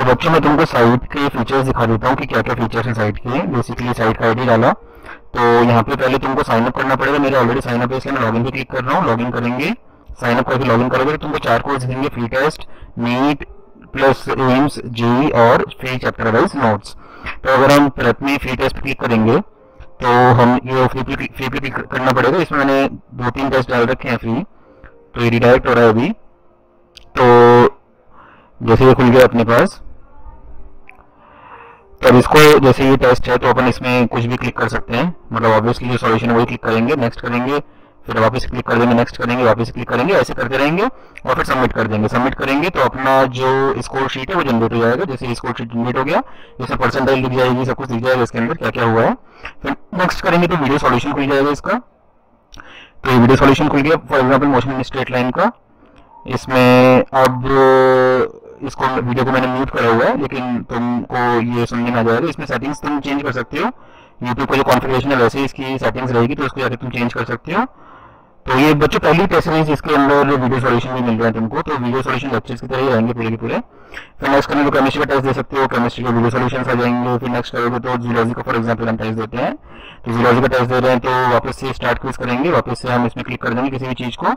बच्चों मैं तुमको साइट के फीचर्स दिखा देता हूँ कि क्या क्या फीचर्स हैं साइट के। बेसिकली साइट का आईडी डाला तो यहाँ पे पहले तुमको साइन अप करना पड़ेगा। मेरा ऑलरेडी साइन अप है इसलिए मैं लॉगिन पे क्लिक कर रहा हूँ। लॉगिन करेंगे, साइन अप करके लॉगिन करोगे तो तुमको 4 कोर्स दिखेंगे, free test, NEET plus AIIMS, JEE और फ्री चैप्टर वाइज नोट्स। तो अगर हम प्रथम फ्री टेस्ट पे क्लिक करेंगे तो हम ये फ्री पे क्लिक करना पड़ेगा। इसमें मैंने 2-3 टेस्ट डाल रखे हैं फ्री, तो ये रिडायरेक्ट हो रहा है अभी। तो जैसे ये खुल गया अपने पास, तब इसको जैसे ये टेस्ट है तो अपन इसमें कुछ भी क्लिक कर सकते हैं। मतलब ऑब्वियसली जो सॉल्यूशन है वही क्लिक करेंगे, नेक्स्ट करेंगे, फिर वापस क्लिक कर देंगे, नेक्स्ट करेंगे, वापस क्लिक करेंगे, ऐसे करते रहेंगे और फिर सबमिट कर देंगे। सबमिट करेंगे तो अपना जो स्कोर शीट है वो जनरेट हो जाएगा। जैसे स्कोर शीट जनरेट हो गया, इसमें परसेंटाइल दिख जाएगी, सब कुछ दिख जाएगा इसके अंदर क्या क्या हुआ है। फिर नेक्स्ट करेंगे तो वीडियो सॉल्यूशन खुल जाएगा इसका। तो ये वीडियो सॉल्यूशन खुल गया for example motion in straight line का। इसमें अब इसको वीडियो को मैंने म्यूट करा हुआ है लेकिन तुमको ये समझ में आ जाएगा। इसमें सेटिंग्स तुम चेंज कर सकते हो। यूट्यूब का जो कॉन्फ़िगरेशन है वैसे इसकी सेटिंग्स रहेगी, तो उसको जाकर तुम चेंज कर सकते हो। तो ये बच्चों पहली टेस्ट सीरीज इसके अंदर वीडियो सॉल्यूशन भी मिल रहा है तुमको। तो वीडियो सॉल्यूशन लेक्चर्स की तरह ही रहेंगे पूरे के पूरे। फिर नेक्स्ट करने को केमिस्ट्री का टेस्ट दे सकते हो, केमिस्ट्री के वीडियो सॉल्यूशंस आ जाएंगे। फिर नेक्स्ट करोगे तो जूलॉजी का फॉर एग्जांपल हम टेस्ट देते हैं, तो जूलॉजी का टेस्ट दे रहे हैं तो वापस से स्टार्ट क्विज करेंगे। वापस से हम इसमें क्लिक कर देंगे किसी भी चीज़ को,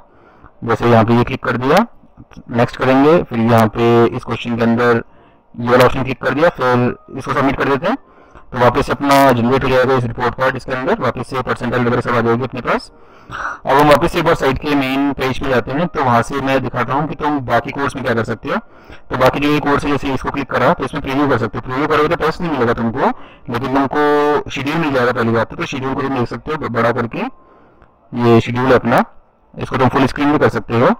जैसे यहाँ पे ये क्लिक कर दिया, नेक्स्ट करेंगे। फिर यहाँ पे इस क्वेश्चन के अंदर ये वाला ऑप्शन क्लिक कर दिया, फिर इसको सबमिट कर देते हैं तो वापस से अपना जनरेट हो जाएगा इस रिपोर्ट पार्ट। इसके अंदर वापस से परसेंटाइल वगैरह सब आ जाएगी अपने पास। अब हम वापस से एक बार साइट के मेन पेज पे जाते हैं, तो वहाँ से मैं दिखाता हूँ कि तुम बाकी कोर्स में क्या कर सकते हो। तो बाकी जो ये कोर्स है जैसे इसको क्लिक करा तो इसमें प्रीव्यू कर सकते हो। प्रीव्यू करोगे तो टेस्ट नहीं मिलेगा तुमको, लेकिन तुमको शेड्यूल मिल जाएगा पहली बात। तो शेड्यूल को तुम देख सकते हो बड़ा करके, ये शेड्यूल है अपना, इसको तुम फुल स्क्रीन में कर सकते हो।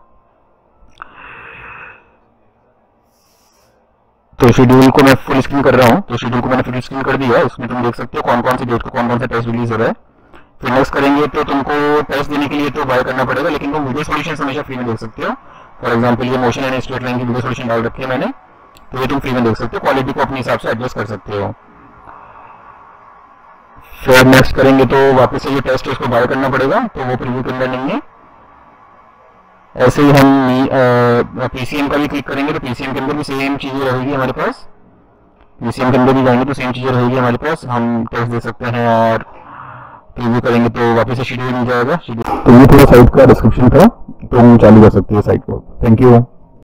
तो शेड्यूल को मैं फुल स्क्रीन कर रहा हूँ, तो शेड्यूल को मैंने फुल स्क्रीन कर दिया। इसमें तुम देख सकते हो कौन कौन सी डेट को कौन कौन सा टेस्ट रिलीज हो रहा है। फिर नेक्स्ट करेंगे तो तुमको टेस्ट देने के लिए तो बाय करना पड़ेगा, लेकिन तुम वीडियो सॉल्यूशन हमेशा फ्री में देख सकते हो। फॉर एग्जांपल ये मोशन एंड स्ट्रेट लाइन की वीडियो सॉल्यूशन डाल रखी है मैंने, तो ये तुम फ्री में देख सकते हो। क्वालिटी को अपने हिसाब से एडजस्ट कर सकते हो। फिर नेक्स्ट करेंगे तो वापस से ये टेस्ट है उसको बाय करना पड़ेगा, तो वो प्रीव्यू के अंदर नहीं है। ऐसे ही हम पीसीएम का भी क्लिक करेंगे तो पीसीएम के अंदर भी सेम चीज़ें रहेगी हमारे पास। पीसीएम के अंदर भी जाएंगे तो सेम चीज़ें रहेगी हमारे पास, हम टेस्ट दे सकते हैं और प्रीव्यू करेंगे तो वापस से शेड्यूल मिल जाएगा। शेड्यूल तो ये पूरा साइट का डिस्क्रिप्शन था, तुम चालू कर सकते हो साइट को। Thank you.